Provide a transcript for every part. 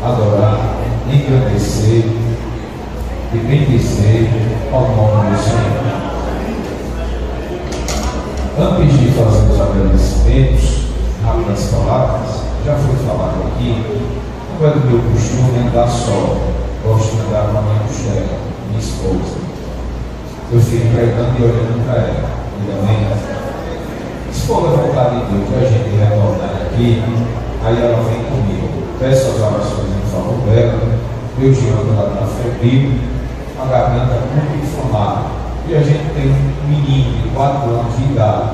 adorar, engrandecer e bendizer ao nome do Senhor. Antes de fazer os agradecimentos, rápidas palavras, já foi falado aqui, não é do meu costume andar só, gosto de andar com a minha costela, minha esposa. Eu fico pregando e olhando para ela, amém? Se for a vontade de Deus, a gente retornar aqui, aí ela vem comigo. Peço as orações em favor dela, meu giro ela está febril, a garganta muito inflamada. E a gente tem um menino de 4 anos de idade.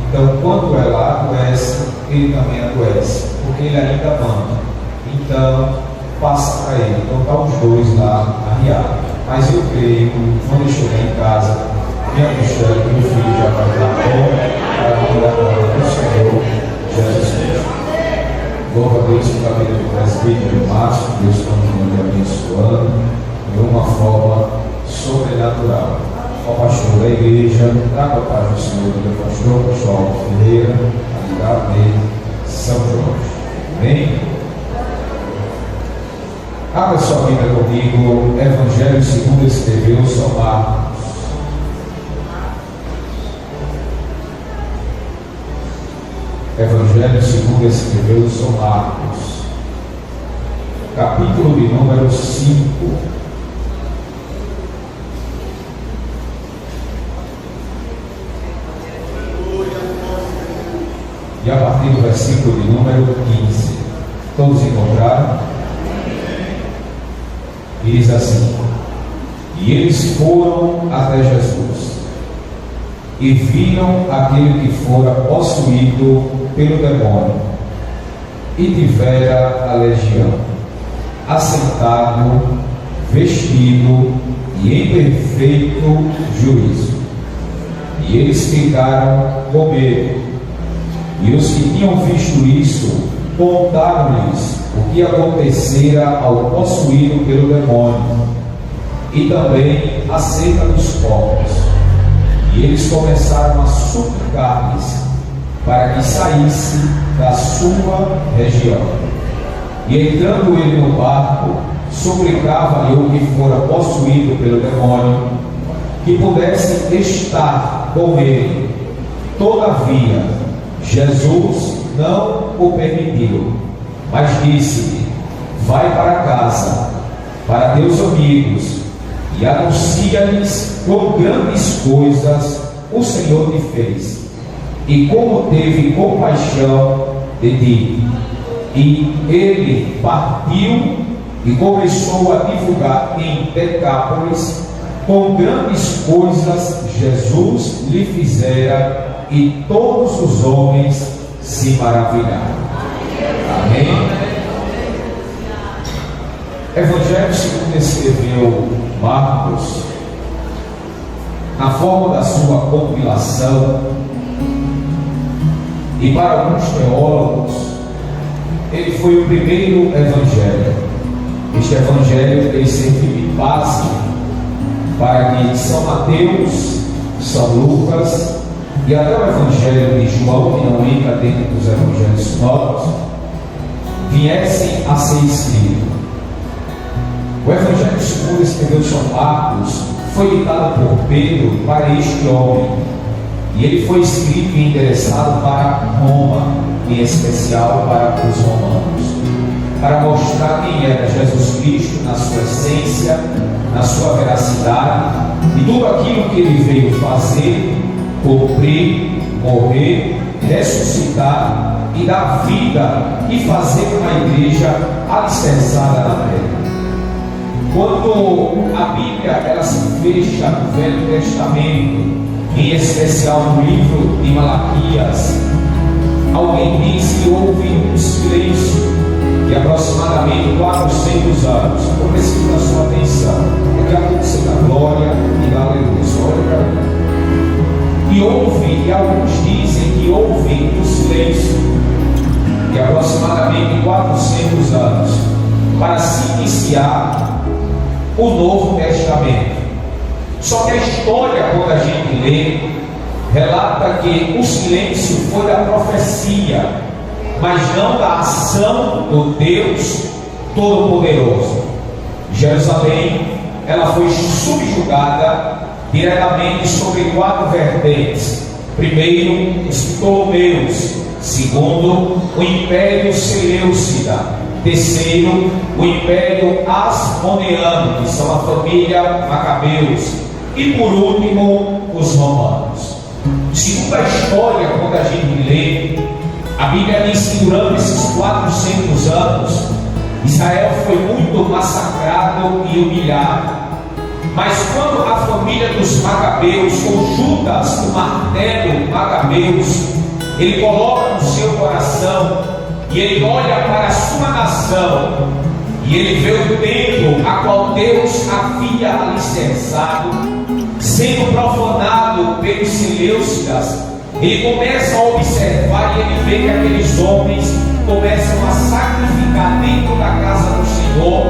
Então, quando ela adoece, ele também adoece, porque ele ainda manda. Então, passa para ele. Então, está os dois lá arriados. Mas eu creio, quando eu chegar em casa, minha costela e meu filho já vai estar bom para a glória do Senhor Jesus Cristo. Louva a Deus pela vida do presbítero Márcio, Deus continua abençoando de uma forma sobrenatural. Ao pastor da igreja, traga a paz do Senhor do pastor João Ferreira, a ligada dele, São Jorge. Amém? Abra sua Bíblia comigo, Evangelho segundo escreveu São Marcos. Evangelho segundo escreveu São Marcos, capítulo de número 5. E a partir do versículo de número 15. Todos encontraram? E diz assim: e eles foram até Jesus e viram aquele que fora possuído pelo demônio e tivera a legião, assentado, vestido e em perfeito juízo. E eles ficaram com medo. E os que tinham visto isso contaram-lhes o que acontecera ao possuído pelo demônio e também acerca dos povos. E eles começaram a suplicar-lhes para que saísse da sua região. E entrando ele no barco, suplicava-lhe o que fora possuído pelo demônio que pudesse estar com ele. Todavia, Jesus não o permitiu, mas disse-lhe: vai para casa, para teus amigos, e anuncia-lhes quão grandes coisas o Senhor te fez, e como teve compaixão de ti. E ele partiu e começou a divulgar em Decápolis quão grandes coisas Jesus lhe fizera, e todos os homens se maravilharam. Amém? Evangelho segundo escreveu Marcos, na forma da sua compilação, e para alguns teólogos, ele foi o primeiro evangelho. Este evangelho ele serve de base para que São Mateus, São Lucas e até o evangelho de João, que não entra dentro dos evangelhos sinóticos, viessem a ser escritos. O evangelho segundo escreveu São Marcos foi ditado por Pedro para este homem, e ele foi escrito e endereçado para Roma, em especial para os romanos, para mostrar quem era Jesus Cristo na sua essência, na sua veracidade, e tudo aquilo que ele veio fazer, cumprir, morrer, ressuscitar e dar vida e fazer uma igreja alicerçada na terra. Quando a Bíblia ela se fecha no Velho Testamento, em especial no livro de Malaquias, alguém diz que houve um silêncio de aproximadamente 400 anos. Eu preciso da sua atenção. Daqui a pouco você dá glória e dá aleluia. Olha para mim. E houve, e alguns dizem que houve um silêncio de aproximadamente 400 anos para se iniciar o Novo Testamento. Só que a história, quando a gente lê, relata que o silêncio foi da profecia, mas não da ação do Deus Todo-Poderoso. Jerusalém, ela foi subjugada diretamente sobre 4 vertentes. Primeiro, os Ptolomeus. Segundo, o Império Seleucida. Terceiro, o Império Asmoneano, que são a família Macabeus. E por último, os romanos. Segundo a história, quando a gente lê, a Bíblia diz que durante esses 400 anos, Israel foi muito massacrado e humilhado. Mas quando a família dos Macabeus, ou Judas, o martelo Macabeus, ele coloca no seu coração e ele olha para a sua nação e ele vê o templo a qual Deus havia alicerçado sendo profanado pelos Seleucidas, ele começa a observar e ele vê que aqueles homens começam a sacrificar dentro da casa do Senhor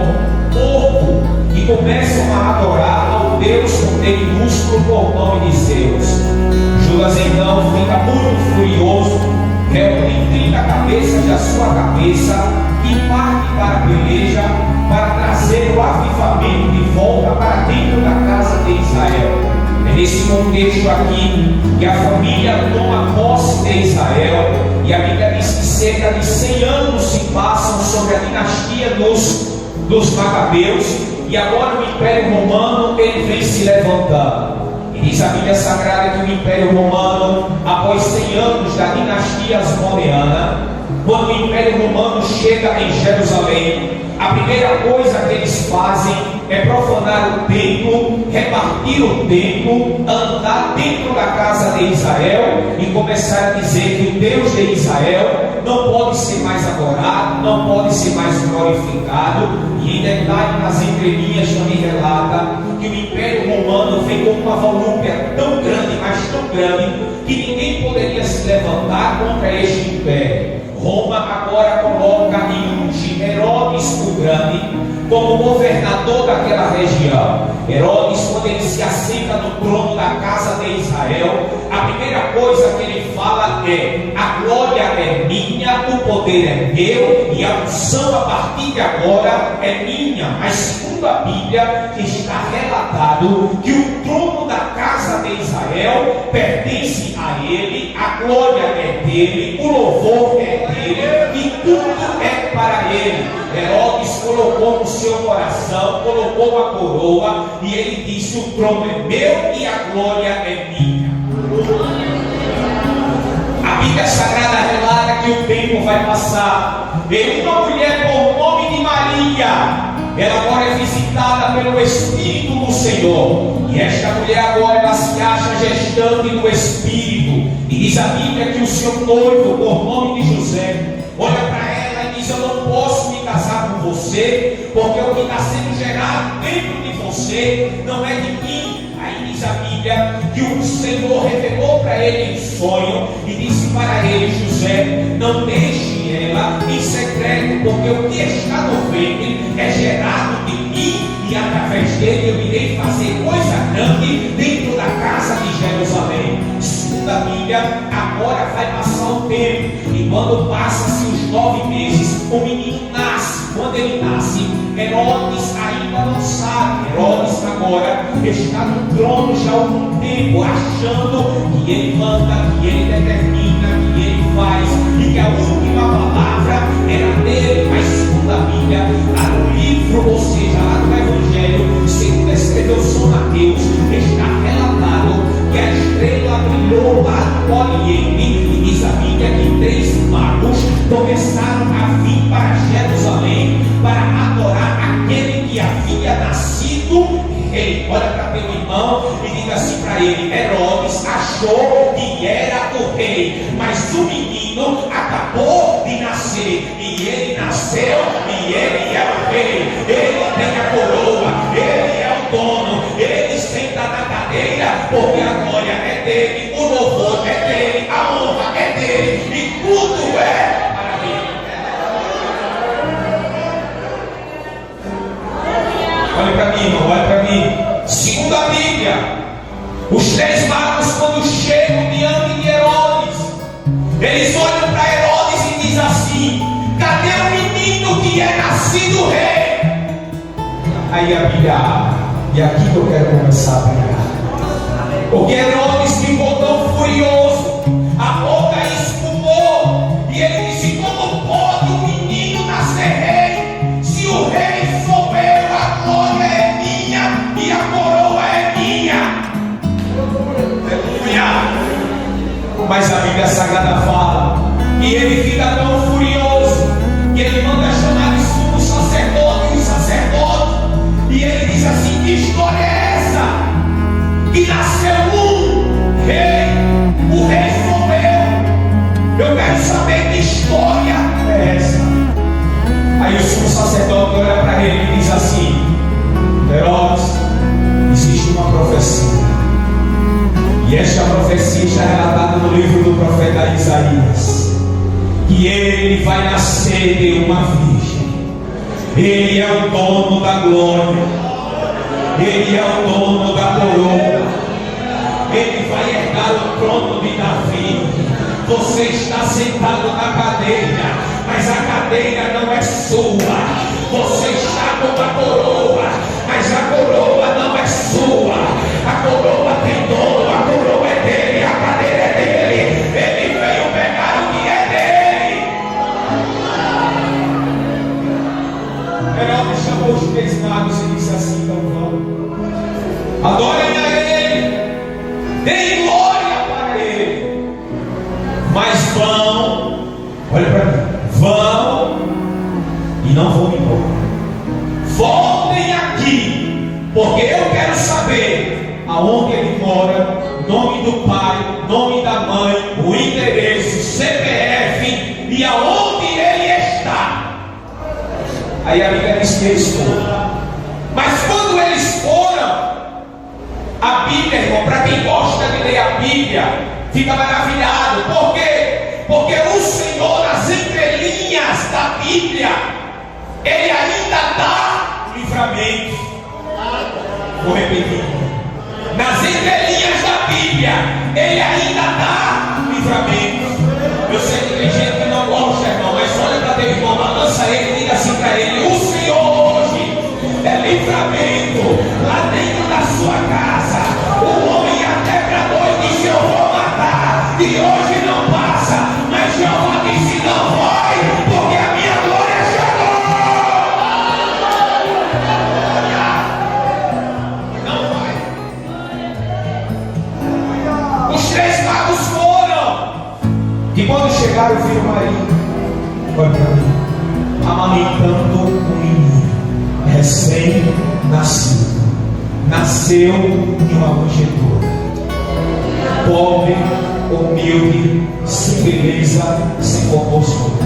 porco e começam a adorar ao Deus com D minúsculo por nome de Zeus. Judas então fica muito furioso, reúne 30 cabeças da sua cabeça e parte para a peleja para trazer o avivamento de volta para dentro da casa de Israel. É nesse contexto aqui que a família toma posse de Israel, e a Bíblia diz que cerca de 100 anos se passam sobre a dinastia dos Macabeus, e agora o Império Romano ele vem se levantando. E diz a Bíblia Sagrada que o Império Romano, após 100 anos da dinastia Asmoneana, quando o Império Romano chega em Jerusalém, a primeira coisa que eles fazem é profanar o templo, repartir o templo, andar dentro da casa de Israel e começar a dizer que o Deus de Israel não pode ser mais adorado, não pode ser mais glorificado. E em detalhe, nas entrelinhas também relata que o Império Romano vem com uma volúpia tão grande, mas tão grande, que ninguém poderia se levantar contra este império. Roma agora coloca e unge Herodes o Grande como governador daquela região. Herodes, quando ele se assenta no trono da casa de Israel, a primeira coisa que ele fala é: a glória é minha, o poder é meu e a unção a partir de agora é minha. Mas segundo a Bíblia está relatado que o trono da casa de Israel pertence a ele, a glória é dele, o louvor é dele e tudo é para ele. Herodes colocou no seu coração, colocou a coroa e ele disse: o trono é meu e a glória é minha. A Bíblia Sagrada relata que o tempo vai passar e uma mulher por nome de Maria, ela agora é visitada pelo Espírito do Senhor, e esta mulher agora ela se acha gestante do Espírito, e diz a Bíblia que o seu noivo, por nome de José, olha para ela e diz: eu não posso me casar com você, porque o que está sendo gerado dentro de você não é de mim. Aí diz a Bíblia que o Senhor revelou para ele em sonho e disse para ele: José, não deixe ela em secreto, porque o que está no ventre é gerado de mim, e através dele eu irei fazer coisa grande dentro da casa de Jerusalém. Segundo a Bíblia, agora vai passar o tempo, e quando passa-se os 9 meses, o menino nasce. Quando ele nasce, Herodes ainda não sabe. Herodes agora está no trono já há algum tempo, achando que ele manda, que ele determina, que ele faz, e que a última palavra era dele. Mas segundo a Bíblia, lá no livro, ou seja, lá no Evangelho, segundo escreveu São Mateus, está relatado que a estrela brilhou lá no Oriente, e diz a Bíblia que 3 magos começaram a vir para Jerusalém para adorar aquele que havia nascido rei. Olha para teu irmão e diga assim para ele: Herodes achou que era o rei, mas o menino acabou de nascer, e ele nasceu e ele é o rei. Ele tem a coroa, ele é o dono, ele senta na cadeira, porque a glória é dele, o louvor é dele, a honra é dele e tudo é para ele. Olha para mim, irmão, olha para mim. Segundo a Bíblia, os 3 magos, quando chegam diante de Herodes, eles olham para Herodes e dizem assim: cadê o menino que é nascido nascido rei. Aí a Bíblia abre, e aqui que eu quero começar a pregar. Porque Herodes ficou tão furioso, a boca espumou, e ele disse: como pode um menino nascer rei? Se o rei souber, a glória é minha e a coroa é minha. Aleluia. Mas a Bíblia Sagrada fala que ele fica tão furioso que ele manda chamar de sumo sacerdote e sacerdote, e ele diz assim: que história é essa? Que nasceu um rei, o rei sou eu quero saber que história é essa. Aí o sumo sacerdote olha para ele e diz assim: Herodes, existe uma profecia, e esta profecia está relatada no livro do profeta Isaías, que ele vai nascer de uma virgem. Ele é o dono da glória, ele é o dono da coroa, ele vai herdar o trono de Davi. Você está sentado na cadeira, mas a cadeira não é sua. Você está com a coroa, mas a coroa não é sua. A coroa tem dono, a coroa é dele, a cadeira é dele. Ele veio pegar o que é dele. Herodes chamou os 3 magos e disse assim: então vão, adorem a ele, deem glória para ele, mas vão, olha para mim, vão e não vão embora. Voltem aqui, porque eu quero saber aonde ele mora, nome do pai, nome da mãe, o endereço, CPF e aonde ele está. Aí a Bíblia diz que eles foram. Mas quando eles foram, a Bíblia, irmão, para quem gosta de ler a Bíblia, fica maravilhado. Por quê? Porque o Senhor, nas entrelinhas da Bíblia, ele ainda dá livramento. Vou repetir. Nas entrelinhas da Bíblia, ele ainda dá livramento. Eu sei que tem gente que não gosta, irmão, mas olha para teu irmão, balança ele e diga assim para ele: o Senhor hoje é livramento lá dentro da sua casa. O homem até bradou e disse: eu vou matar, e hoje não passa, mas Jeová disse: não vai, porque a minha glória chegou. Não vai. Os 3 magos foram, e quando chegaram viram Maria, olha para mim, amamentando um menino recém-nascido. Nasceu em uma manjedoura, pobre, humilde, sem beleza, sem compostura,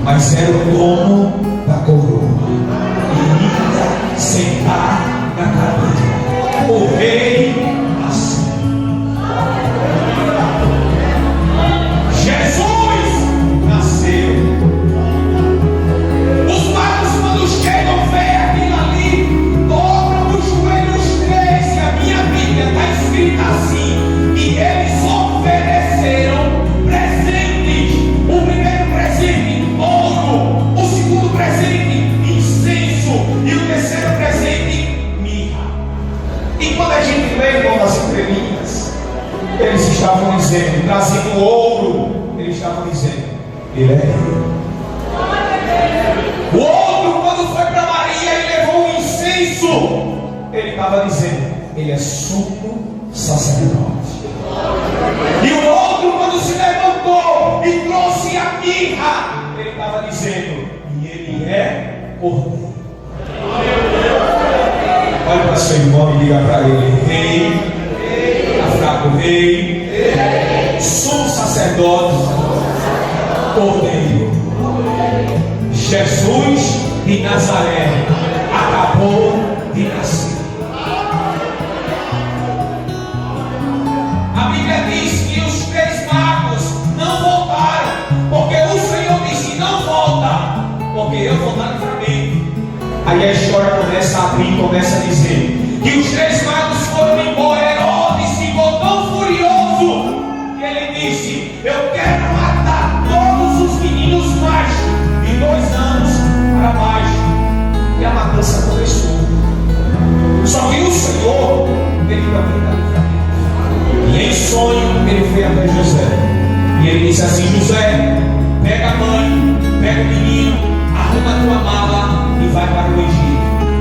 mas era o dono da coroa. E ia sentar na cadeira. O rei nasceu. Jesus nasceu. Os magos, quando chegam, veem aquilo ali, dobram os joelhos 3, e a minha Bíblia está escrita assim: e eles ofereceram presentes. O primeiro presente, ouro; o segundo presente, incenso; e o terceiro presente, mirra. E quando a gente lê, irmão, nas entrelinhas, eles estavam dizendo, trazendo ouro, eles estavam dizendo: ele é rei. O outro, quando foi para Maria e levou o incenso, ele estava dizendo: ele é sumo sacerdote. E o outro, quando se levantou e trouxe a mirra, ele estava dizendo: e ele é cordeiro. Olha para seu irmão e diga para ele: rei, está fraco, rei, sumo sacerdote, cordeiro. Jesus de Nazaré acabou de nascer. A Bíblia diz que os 3 magos não voltaram, porque o Senhor disse: não volta, porque eu vou dar livramento. Aí a história começa a abrir, começa a dizer que os 3 magos foram embora. Herodes ficou tão furioso que ele disse: eu quero matar todos os meninos mais de 2 anos para baixo.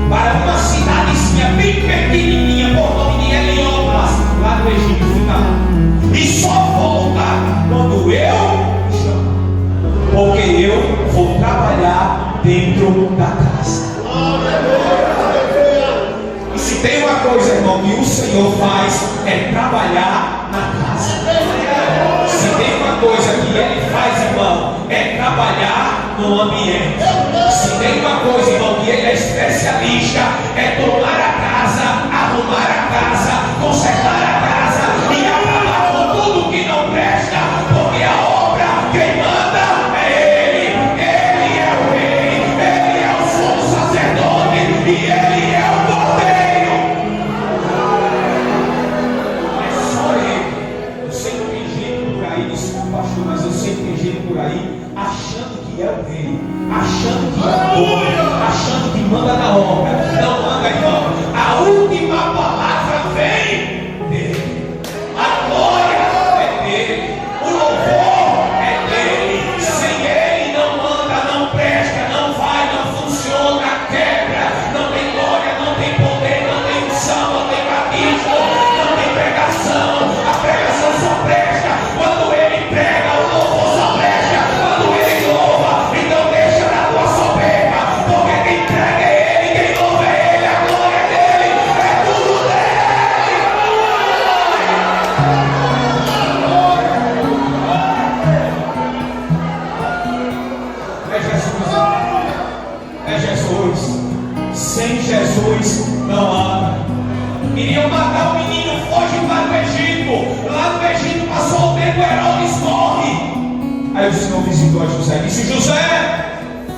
para uma cidadezinha bem pequenininha, por nome de Heliópolis, lá no Egito, fica lá. E só volta quando eu chamo, porque eu vou trabalhar dentro da casa. E se tem uma coisa, irmão, que o Senhor faz, é trabalhar na casa. Se tem uma coisa que Ele faz, irmão, é trabalhar no ambiente. Se tem uma coisa, irmão, que Ele é especialista, é tomar a casa, arrumar a casa, consertar a casa e acabar com tudo que não presta, porque a obra, quem manda é Ele. Ele é o rei, Ele é o sumo sacerdote e Ele é o cordeiro. É só Ele. Eu sei que tem gente por aí, desculpa, pastor, mas eu sei que tem gente por aí achando que é o rei, achando que é o dono, achando que manda na obra. Não manda, irmão. A última palavra vem dele. A glória é dele. O louvor é dele. Sem ele não manda, não presta, não vai, não funciona, quebra. Não tem glória, não tem poder, não tem unção, não tem batismo, não tem pregação. A pregação só presta quando ele prega, o louvor só presta quando ele louva. Então deixa na tua soberba, porque quem prega é ele, quem louva é ele, a glória é dele, é tudo dele. É Jesus, é Jesus. Sem Jesus não anda. Queriam matar o menino, foge para o Egito. Lá no Egito passou o tempo, Herodes morre. Aí o Senhor visitou a José e disse: José,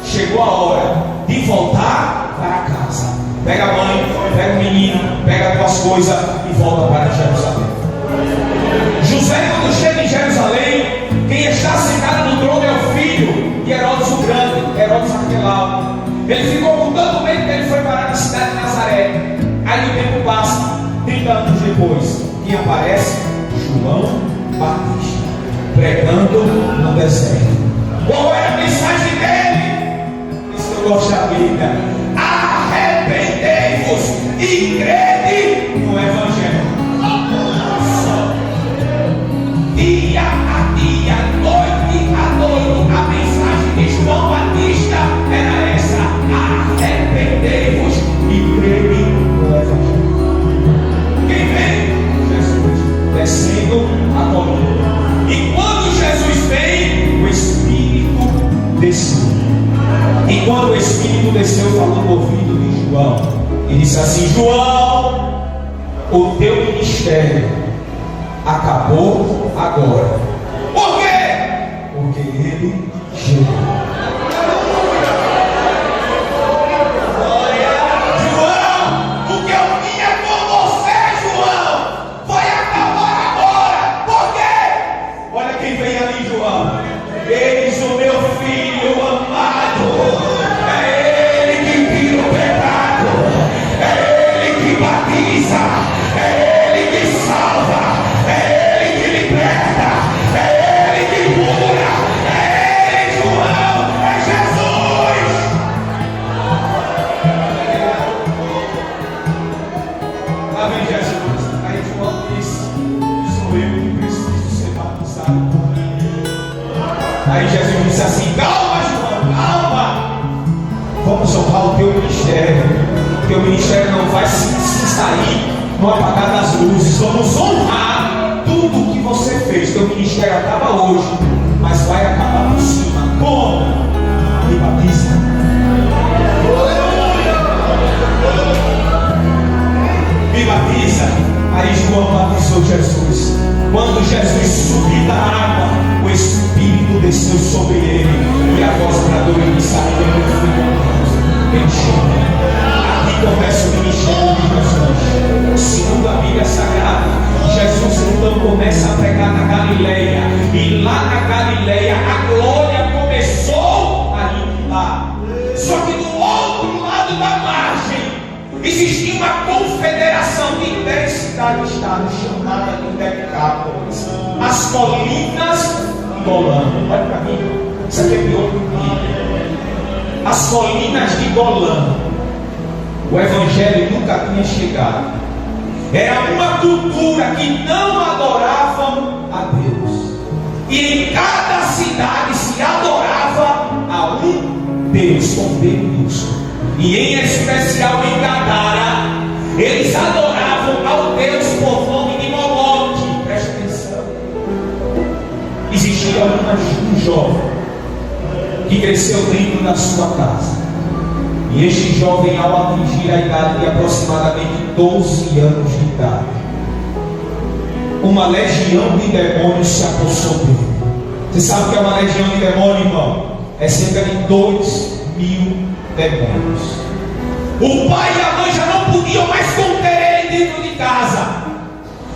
chegou a hora de voltar para casa. Pega a mãe, pega o menino, pega as tuas coisas e volta para Jerusalém. José, quando chega em Jerusalém, quem está sentado no trono é o filho de Herodes o Grande, Herodes Arquelau. Ele ficou com tanto medo que ele foi parar na cidade de Nazaré. Aí o tempo passa, 30 anos depois, quem aparece? João Batista, pregando no deserto. Qual era a mensagem dele? Isso eu gosto da Bíblia. Arrependei-vos e crede no Evangelho. Dia a dia, noite a noite, a mensagem de João Batista era essa: arrependei-vos e crede no Evangelho. Quem vem? Jesus, descendo a colina. E quando Jesus vem, o Espírito desceu. E quando o Espírito desceu, falou no ouvido de João, e disse assim: João, o teu ministério acabou agora. Por quê? Porque ele chegou. João, o que eu vinha com você, João, vai acabar agora. Por quê? Olha quem vem ali, João. Eis o meu filho amado. É ele que tira o pecado. É ele que batiza. É ele que salva. É ele que liberta. É ele que cura. É ele, João. É Jesus. Lá vem Jesus. Aí João disse: sou eu que preciso ser batizado. Aí Jesus disse assim: calma, João, calma. Vamos honrar o teu ministério. O teu ministério não vai se sair no apagar das luzes. Vamos honrar tudo que você fez. Teu ministério acaba hoje, mas vai acabar por cima. Como? Me batiza. Me batiza. Aí João batizou Jesus. Quando Jesus subiu da água, o Espírito desceu sobre ele, e a voz bradou e disse: meu filho amado, ele chama. Aqui começa o ministério de Jesus. Segundo a Bíblia Sagrada, Jesus então começa a pregar na Galileia, e lá na Galileia a glória começou a inundar. Só que do outro lado da margem existia uma confederação de 10 cidades-estados chamada de Decápolis, as colinas de Golã. Olha para mim, isso aqui é pior que o Bíblia. As colinas de Golã. o Evangelho nunca tinha chegado. Era uma cultura que não adoravam a Deus. E em cada cidade se adorava a um Deus, com D minúsculo. E em especial em Gadara, eles adoravam ao Deus por nome de Moloque. Preste atenção. Existia um jovem que cresceu dentro da sua casa. E este jovem, ao atingir a idade de aproximadamente 12 anos de idade, uma legião de demônios se apossou dele. Você sabe o que é uma legião de demônios, irmão? É cerca de 2.000 demônios. O pai e a mãe já não podiam mais conter ele dentro de casa.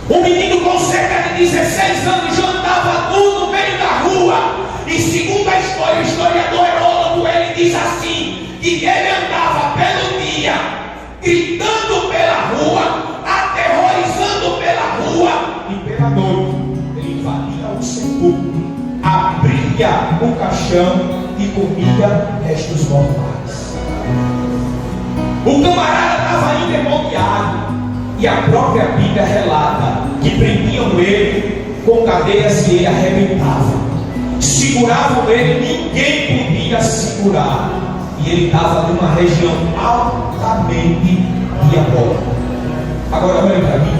Um menino com cerca de 16 anos já andava nu no meio da rua. E segundo a história, o historiador Heródoto, ele diz assim, que ele andava pelo dia, gritando pela rua, aterrorizando pela rua, e pela noite ele invadia o sepulcro, abria o caixão e comia restos mortais. O camarada estava endemoniado, e a própria Bíblia relata que prendiam ele com cadeias e ele arrebentava. Seguravam ele, ninguém podia segurar. E ele estava numa região altamente diabólica. Agora olha para mim,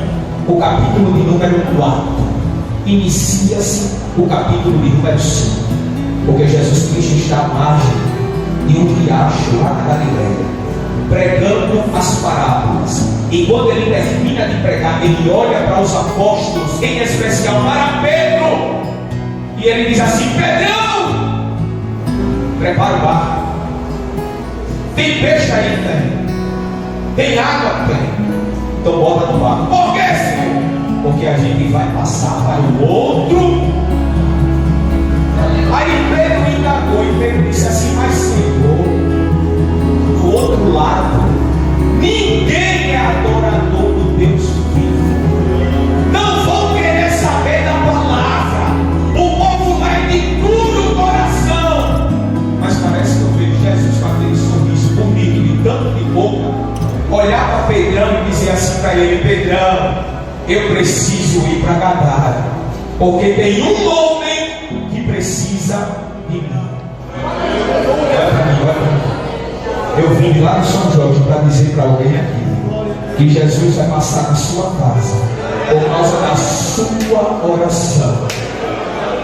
o capítulo de número 4 inicia-se o capítulo de número 5, porque Jesus Cristo está à margem de um riacho lá na Galileia, pregando as parábolas. E quando ele termina de pregar, ele olha para os apóstolos, em especial para Pedro, e ele diz assim: Pedrão, prepara o barco. Tem peixe aí? Tem água? Tem. Então bota no barco. Por que, Senhor? Porque a gente vai passar para o outro. Aí Pedro indagou e Pedro disse assim: mas Senhor, do outro lado ninguém é adorador do Deus vivo. Não vão querer saber da palavra. O povo vai de puro coração. Mas parece que eu vejo Jesus com aquele sorriso bonito, de tanto de boca, olhar para Pedrão e dizer assim para ele: Pedrão, eu preciso ir para Gadara, porque tem um homem que precisa de mim. Olha para mim, olha para mim. Eu vim de lá de São Jorge para dizer para alguém aqui que Jesus vai passar na sua casa por causa da sua oração.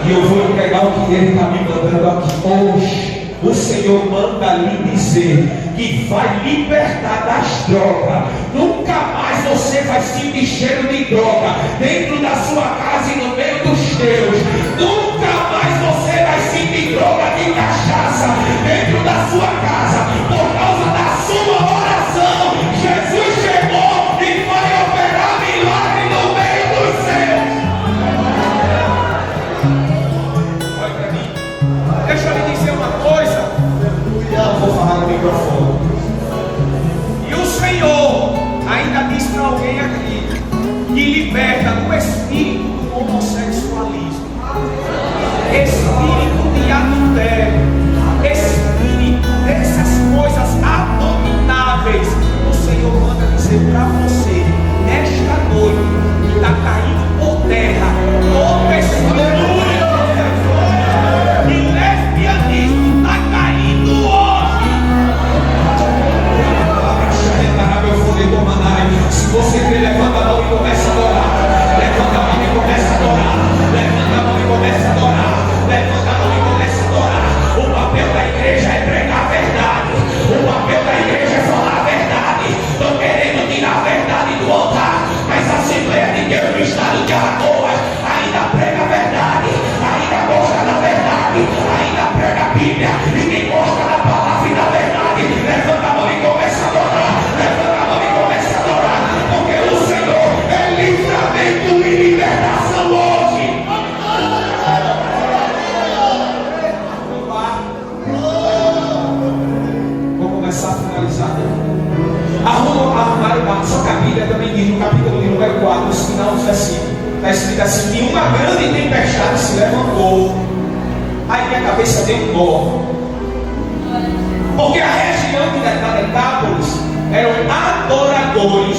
E eu vou entregar o que ele está me mandando aqui hoje. O Senhor manda lhe dizer que vai libertar das drogas. Nunca mais você vai sentir cheiro de droga dentro da sua casa e no meio dos teus. Nunca mais você vai sentir droga de cachaça dentro da sua casa por causa da sua oração. Jesus chegou e vai operar milagre no meio dos seus. Olha para mim. Deixa eu lhe dizer uma coisa. Não vou falar no microfone. E o Senhor ainda diz para alguém aqui que liberta do espírito do homossexualismo, espírito de adultério, espírito dessas coisas abomináveis. O Senhor manda dizer para você nesta noite que está caindo por terra todo espírito de lesbianismo, está caindo hoje. Se você crê, levanta a mão e começa a adorar. Levanta a mão e começa a adorar. Levanta a mão e começa a adorar. Levanta a mão e começa a adorar. O papel da igreja é pregar a verdade. O papel da igreja é falar a verdade. Estão querendo tirar a verdade do altar, mas a Assembleia de Deus no estado de Alagoas ainda prega a verdade, ainda gosta da verdade, ainda prega a Bíblia. E quem gosta da palavra e da verdade, levanta a mão e começa a adorar. Levanta a mão e começa a adorar, porque o Senhor é livramento e libertação hoje. Vou começar a finalizar. Arrumar o barco. Só que a Bíblia também diz no capítulo de número 4, no final do versículo, está escrito assim: que uma grande tempestade se levantou. Aí minha cabeça deu um nó, porque a região de Decápolis eram adoradores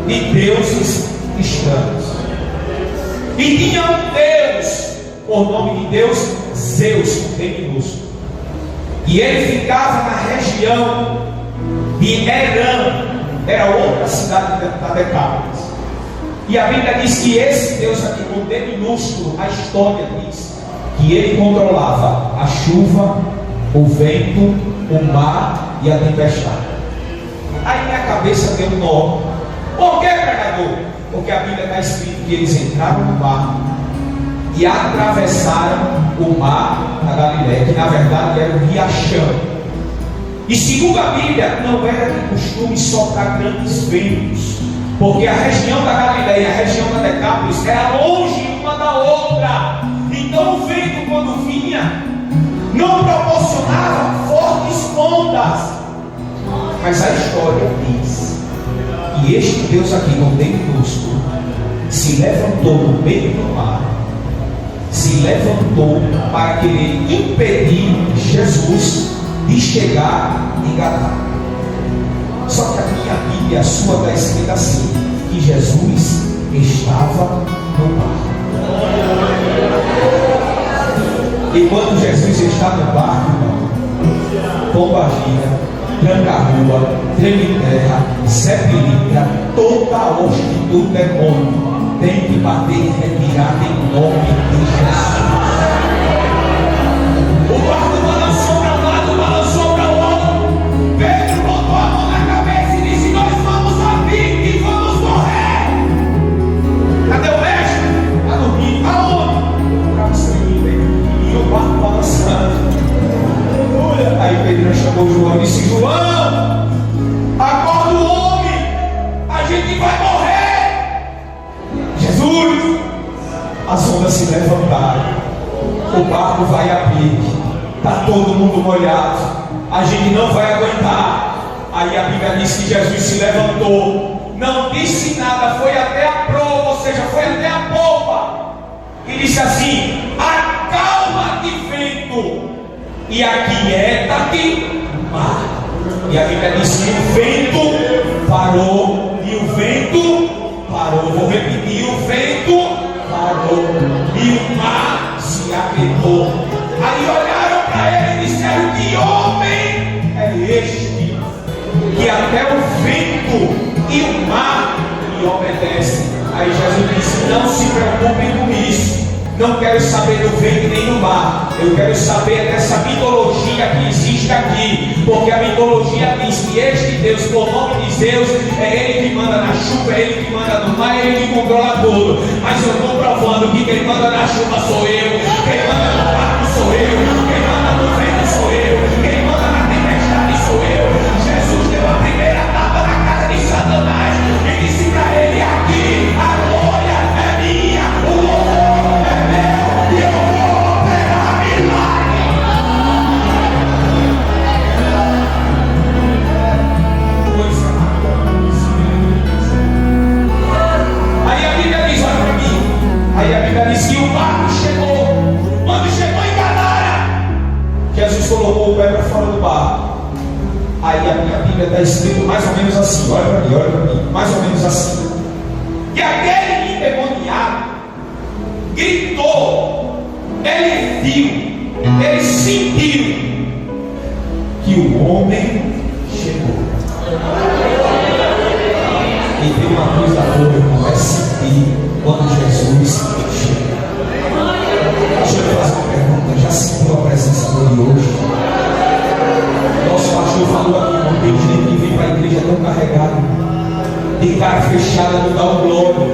de deuses estranhos. E tinha um Deus, por nome de Deus, Zeus, bem minúsculo. E ele ficava na região de Herã, era outra cidade da Decápolis. E a Bíblia diz que esse Deus aqui, com D minúsculo, a história diz que ele controlava a chuva, o vento, o mar e a tempestade. Aí minha cabeça deu um nó. Por que, pregador? Porque a Bíblia está escrito que eles entraram no barco e atravessaram o mar da Galileia, que na verdade era um riachão. E segundo a Bíblia, não era de costume soprar grandes ventos, porque a região da Galileia e a região da Decápolis era longe uma da outra. Então o vento, quando vinha, não proporcionava fortes ondas. Mas a história diz que este Deus aqui, com D minúsculo, se levantou no meio do mar, se levantou para querer impedir Jesus de chegar em Gadara. Só que a minha Bíblia, a sua, está escrita assim, que Jesus estava no barco. E quando Jesus está no barco, irmão, pomba gira, tranca a rua, treme terra, sepulcra, toda a hoste do demônio tem que bater e retirar em nome de Jesus. O barco balançou para um lado, balançou para o outro. Pedro botou a mão na cabeça e disse: nós vamos a pique e vamos morrer. Cadê o mestre? Está dormindo. Aonde? Para você e o barco balançando. Aí Pedro chamou João e disse: João, acorda o homem, a gente vai morrer. Jesus, as ondas se levantaram, o barco vai a pique, está todo mundo molhado, a gente não vai aguentar. Aí a Bíblia diz que Jesus se levantou, não disse nada, foi até a proa, ou seja, foi até a popa, e disse assim: acalma-te, vento, e aquieta-te mar. E a Bíblia diz que o vento parou, e o vento parou. Vou repetir: o vento parou e o mar se aquietou. Aí olharam para ele e disseram: que homem é este que até o vento e o mar lhe obedecem? Aí Jesus disse: não se preocupem com isso. Não quero saber do vento nem do mar. Eu quero saber dessa mitologia que existe aqui. Porque a mitologia diz que este Deus, por nome de Zeus, é Ele que manda na chuva, é Ele que manda no mar, é Ele que controla tudo. Mas eu estou provando que quem manda na chuva sou eu, quem manda no barco sou eu, quem manda no vento sou eu, quem manda na tempestade sou eu. Jesus deu a primeira tapa na casa de Satanás e disse para ele: aqui a glória é minha, o louvor é meu, e eu vou operar milagre. Aí a Bíblia diz, olha para mim, aí a Bíblia diz que o barco chegou. Quando chegou em Gadara, Jesus colocou o pé para fora do barco. Aí a minha Bíblia está escrito mais ou menos assim, olha para mim, mais ou menos assim. E aquele endemoniado gritou, ele viu, ele sentiu que o homem chegou. E tem uma coisa boa, irmão, é sentir quando Jesus chega. Deixa eu fazer uma pergunta: já sentiu a presença dele hoje? Nosso pastor falou aqui, não tem gente que vem para a igreja tão carregado, de cara fechada, não dá um glória,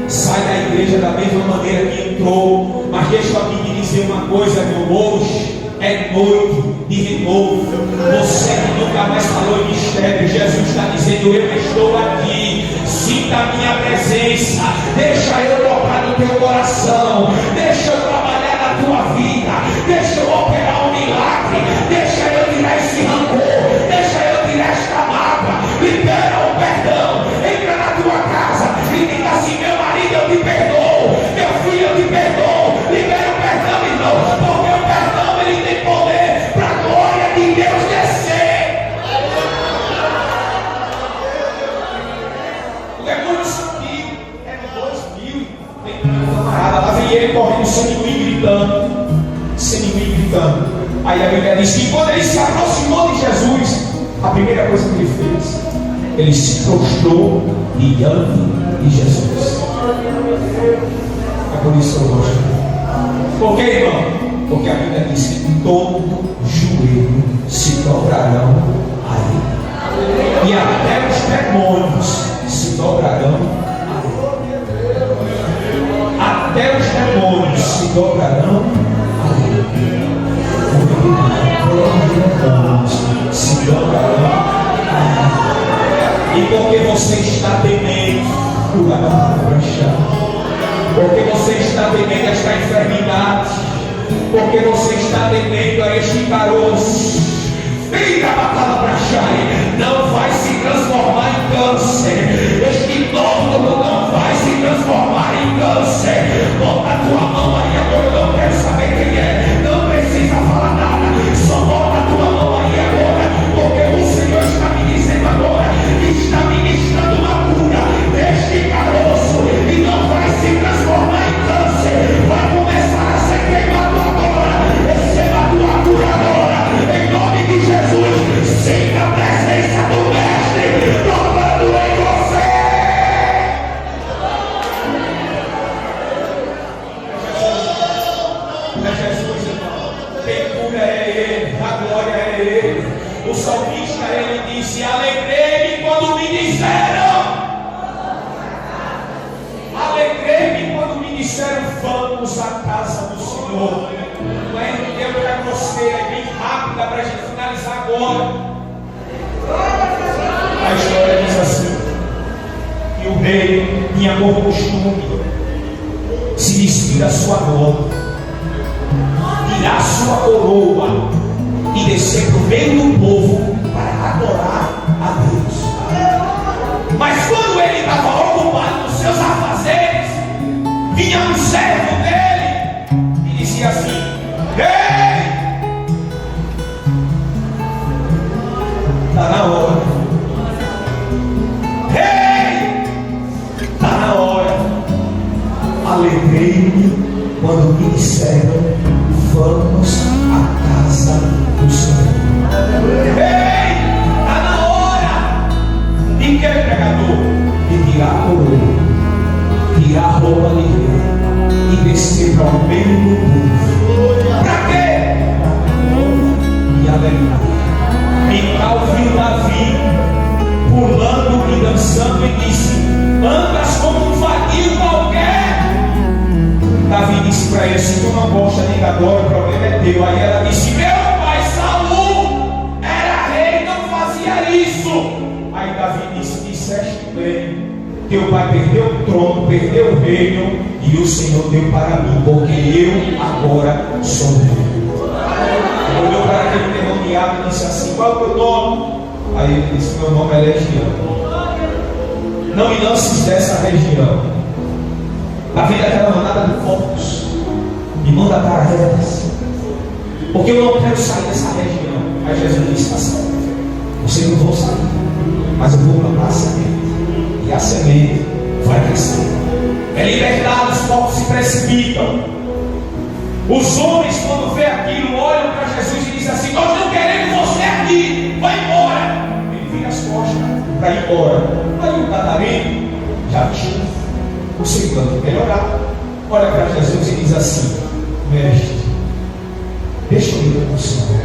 sai da igreja da mesma maneira que entrou. Mas deixa eu aqui te dizer uma coisa, meu: hoje é noite de renovo. Você que nunca mais falou em mistério, Jesus está dizendo: eu estou aqui, sinta a minha presença, deixa eu tocar no teu coração, deixa eu trabalhar na tua vida, deixa eu operar um milagre, deixa eu tirar esse rancor, deixa eu tirar esta mágoa, libera o perdão, entra na tua casa e diga assim: meu marido, eu te perdoo, meu filho, eu te perdoo, libera o perdão, irmão, porque o perdão ele tem poder para a glória de Deus descer. gritando. Sem ninguém gritando. Aí a Bíblia diz que quando ele se aproximou de Jesus, a primeira coisa que ele fez, ele se prostrou diante de Jesus. É por isso que eu gosto. Por quê, irmão? Porque a Bíblia diz que todo joelho se dobrarão a ele. E até os demônios se dobrarão a ele. Até os demônios se dobrarão a ele. Se dobrarão a ele. E porque você está temendo, porque você está temendo esta enfermidade, porque você está temendo a este caroço, fica a palavra chai, não vai se transformar em câncer. Este nódulo não vai se transformar em câncer. Bota a tua mão aí agora, eu não quero saber quem é, não precisa falar nada, só bota a tua mão aí agora, porque o Senhor está me dizendo agora que está ministrando uma cura deste caroço e não vai se transformar em câncer, vai começar a ser queimado agora. Receba a tua cura agora, em nome de Jesus. Sinta a presença do Mestre tocando em você. É Jesus, irmão. Quem cura é Ele, a glória é Ele. O salmista, ele disse: alegrei-me quando me disseram, alegrei-me quando me disseram, vamos à casa do Senhor. Não é que eu para você, é bem rápida para a gente finalizar agora. A história diz assim: que o rei tinha por costume se despir da sua glória, tirar sua coroa e descer para o meio do povo para adorar a Deus. Mas quando ele estava ocupado nos seus afazeres, vinha um servo dele e dizia assim: ei, está na hora. Ei, está na hora. Alegrei-me quando me disseram, vamos à casa do Senhor. Ei, está na hora. De que, pregador? De tirar a coroa, tirar a roupa de rei e descer para o meio do povo. Para quê? E alegrar. Mical viu Davi pulando e dançando e disse: andas como um vadio qualquer. Davi disse para ele: se tu não gosta de agora, o problema é teu. Aí ela disse: meu pai Saul era rei, não fazia isso. Aí Davi disse: disseste bem, teu pai perdeu o trono, perdeu o reino, e o Senhor deu para mim, porque eu agora sou rei. Olhou para aquele endemoniado e disse assim: qual é o teu nome? Aí ele disse: meu nome é Legião. Não me lances dessa região. A vida daquela manada de porcos me manda para elas, porque eu não quero sair dessa região. Aí Jesus disse: está certo, vocês não vão sair, mas eu vou plantar a semente, e a semente vai crescer. É libertado, os porcos se precipitam. Os homens, quando vê aquilo, olham para Jesus e dizem assim: nós não queremos você aqui, vai embora. Ele vira as costas para ir embora. Aí o gadareno já tinha o semblante melhorar, olha para Jesus e diz assim: mestre, deixa eu ir com o Senhor,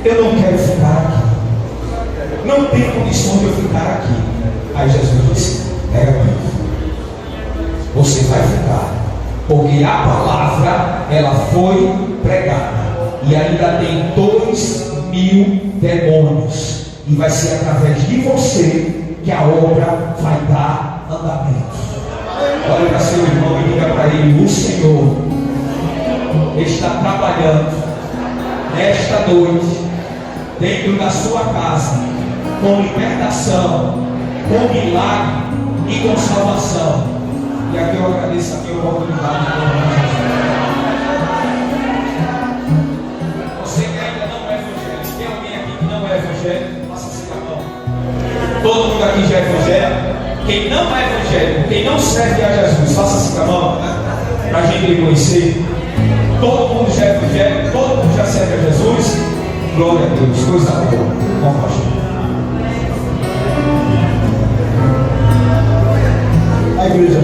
eu não quero ficar aqui, não tem condição de eu ficar aqui. Aí Jesus disse: pega aqui, você vai ficar, porque a palavra ela foi pregada, e ainda tem 2.000 demônios, e vai ser através de você que a obra vai dar andamento. Olha para seu irmão e diga para ele: o Senhor está trabalhando nesta noite dentro da sua casa com libertação, com milagre e com salvação. E aqui eu agradeço aqui a oportunidade. Você que ainda não é evangélico, tem alguém aqui que não é evangélico? Faça assim com a mão. Todo mundo aqui já é evangélico. Quem não é evangélico, quem não serve a Jesus, faça assim com a mão, para a gente reconhecer. todo mundo já é evangélico, todo mundo já serve a Jesus. Glória a Deus, coisa boa. Vamos, pastor. A igreja